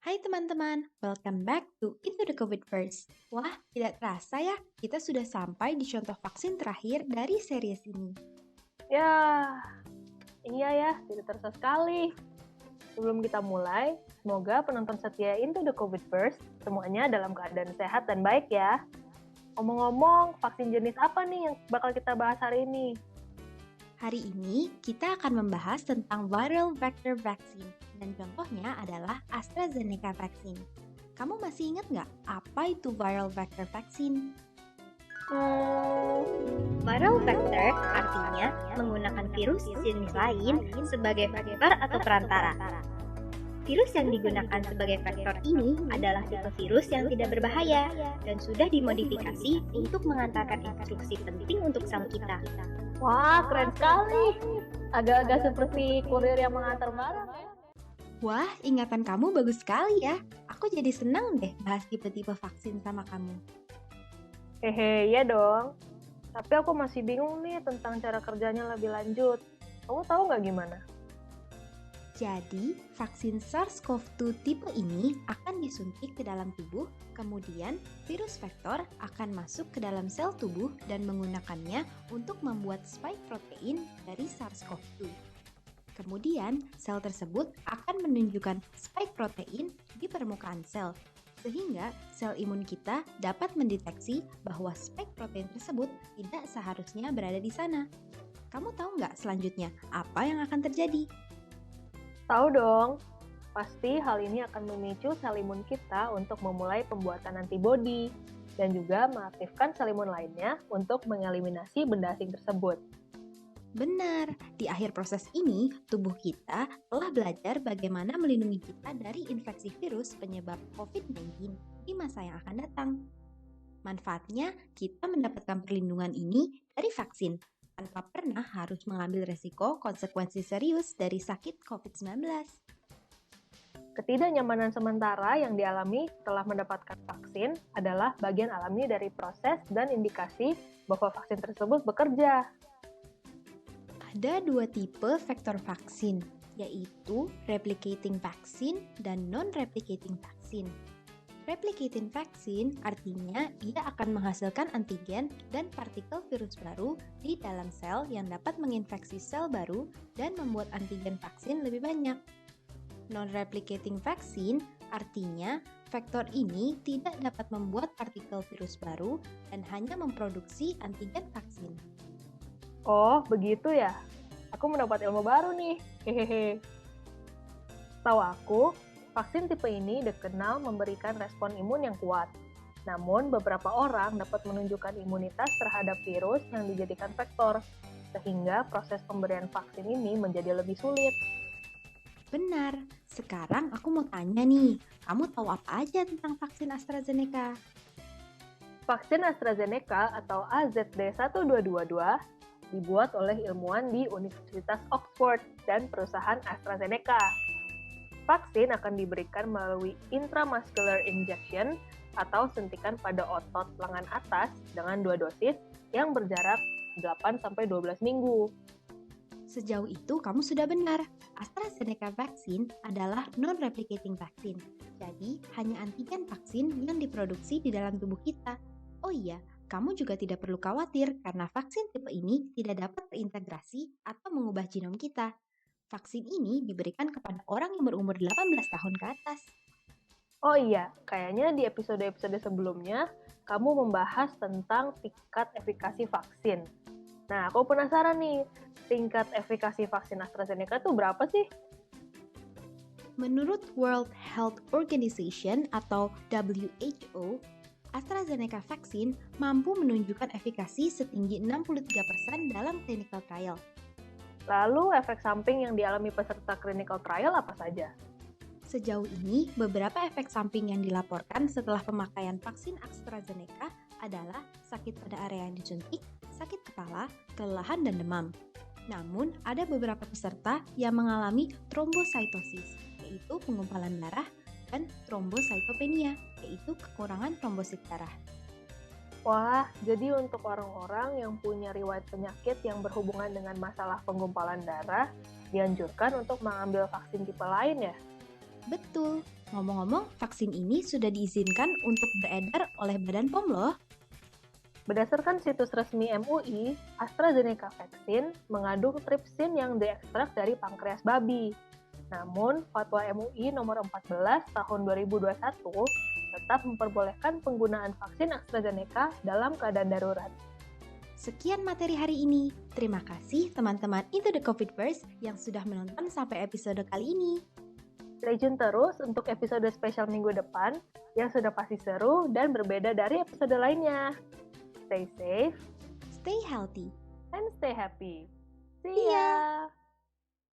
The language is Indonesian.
Hai teman-teman, welcome back to Into the COVID First. Wah, tidak terasa ya, kita sudah sampai di contoh vaksin terakhir dari series ini. Ya, iya ya, tidak terasa sekali. Sebelum kita mulai, semoga penonton setia Into the COVID First semuanya dalam keadaan sehat dan baik ya. Ngomong-ngomong, vaksin jenis apa nih yang bakal kita bahas hari ini? Hari ini kita akan membahas tentang viral vector vaccine, dan contohnya adalah AstraZeneca vaccine. Kamu masih ingat nggak apa itu viral vector vaccine? Viral vector artinya menggunakan virus jenis lain sebagai vektor atau perantara. Virus yang digunakan sebagai vektor ini adalah tipe virus yang tidak berbahaya dan sudah dimodifikasi untuk mengantarkan instruksi penting untuk sel kita. Wah, keren sekali. Agak-agak seperti kurir yang mengantar barang ya. Wah, ingatan kamu bagus sekali ya. Aku jadi senang deh bahas tipe-tipe vaksin sama kamu. Hehe, iya dong. Tapi aku masih bingung nih tentang cara kerjanya lebih lanjut. Kamu tahu nggak gimana? Jadi, vaksin SARS-CoV-2 tipe ini akan disuntik ke dalam tubuh, kemudian virus vektor akan masuk ke dalam sel tubuh dan menggunakannya untuk membuat spike protein dari SARS-CoV-2. Kemudian, sel tersebut akan menunjukkan spike protein di permukaan sel, sehingga sel imun kita dapat mendeteksi bahwa spike protein tersebut tidak seharusnya berada di sana. Kamu tahu nggak selanjutnya apa yang akan terjadi? Tahu dong, pasti hal ini akan memicu sel imun kita untuk memulai pembuatan antibodi dan juga mengaktifkan sel imun lainnya untuk mengeliminasi benda asing tersebut. Benar, di akhir proses ini, tubuh kita telah belajar bagaimana melindungi kita dari infeksi virus penyebab COVID-19 di masa yang akan datang. Manfaatnya, kita mendapatkan perlindungan ini dari vaksin, tanpa pernah harus mengambil resiko konsekuensi serius dari sakit COVID-19. Ketidaknyamanan sementara yang dialami setelah mendapatkan vaksin adalah bagian alami dari proses dan indikasi bahwa vaksin tersebut bekerja. Ada dua tipe vektor vaksin, yaitu replicating vaccine dan non-replicating vaccine. Replicating vaccine artinya ia akan menghasilkan antigen dan partikel virus baru di dalam sel yang dapat menginfeksi sel baru dan membuat antigen vaksin lebih banyak. Non-replicating vaccine artinya vektor ini tidak dapat membuat partikel virus baru dan hanya memproduksi antigen vaksin. Oh, begitu ya? Aku mendapat ilmu baru nih. Hehehe. Tahu aku, vaksin tipe ini dikenal memberikan respon imun yang kuat. Namun, beberapa orang dapat menunjukkan imunitas terhadap virus yang dijadikan vektor, sehingga proses pemberian vaksin ini menjadi lebih sulit. Benar, sekarang aku mau tanya nih, kamu tahu apa aja tentang vaksin AstraZeneca? Vaksin AstraZeneca atau AZD1222 dibuat oleh ilmuwan di Universitas Oxford dan perusahaan AstraZeneca. Vaksin akan diberikan melalui intramuscular injection atau sentikan pada otot lengan atas dengan 2 dosis yang berjarak 8-12 minggu. Sejauh itu kamu sudah benar, AstraZeneca vaksin adalah non-replicating vaksin. Jadi, hanya antigen vaksin yang diproduksi di dalam tubuh kita. Oh iya, kamu juga tidak perlu khawatir karena vaksin tipe ini tidak dapat terintegrasi atau mengubah genom kita. Vaksin ini diberikan kepada orang yang berumur 18 tahun ke atas. Oh iya, kayaknya di episode-episode sebelumnya kamu membahas tentang tingkat efikasi vaksin. Nah, aku penasaran nih, tingkat efikasi vaksin AstraZeneca itu berapa sih? Menurut World Health Organization atau WHO, AstraZeneca vaksin mampu menunjukkan efikasi setinggi 63% dalam clinical trial. Lalu, efek samping yang dialami peserta clinical trial apa saja? Sejauh ini, beberapa efek samping yang dilaporkan setelah pemakaian vaksin AstraZeneca adalah sakit pada area yang disuntik, sakit kepala, kelelahan, dan demam. Namun, ada beberapa peserta yang mengalami trombocytosis, yaitu penggumpalan darah, dan trombocytopenia, yaitu kekurangan trombosit darah. Wah, jadi untuk orang-orang yang punya riwayat penyakit yang berhubungan dengan masalah penggumpalan darah, dianjurkan untuk mengambil vaksin tipe lain ya? Betul. Ngomong-ngomong, vaksin ini sudah diizinkan untuk beredar oleh Badan POM loh. Berdasarkan situs resmi MUI, AstraZeneca vaksin mengandung tripsin yang diekstrak dari pankreas babi. Namun, Fatwa MUI nomor 14 tahun 2021 tetap memperbolehkan penggunaan vaksin AstraZeneca dalam keadaan darurat. Sekian materi hari ini. Terima kasih teman-teman Into the Covidverse yang sudah menonton sampai episode kali ini. Stay tune terus untuk episode spesial minggu depan yang sudah pasti seru dan berbeda dari episode lainnya. Stay safe, Stay healthy. and stay happy. See See ya! ya!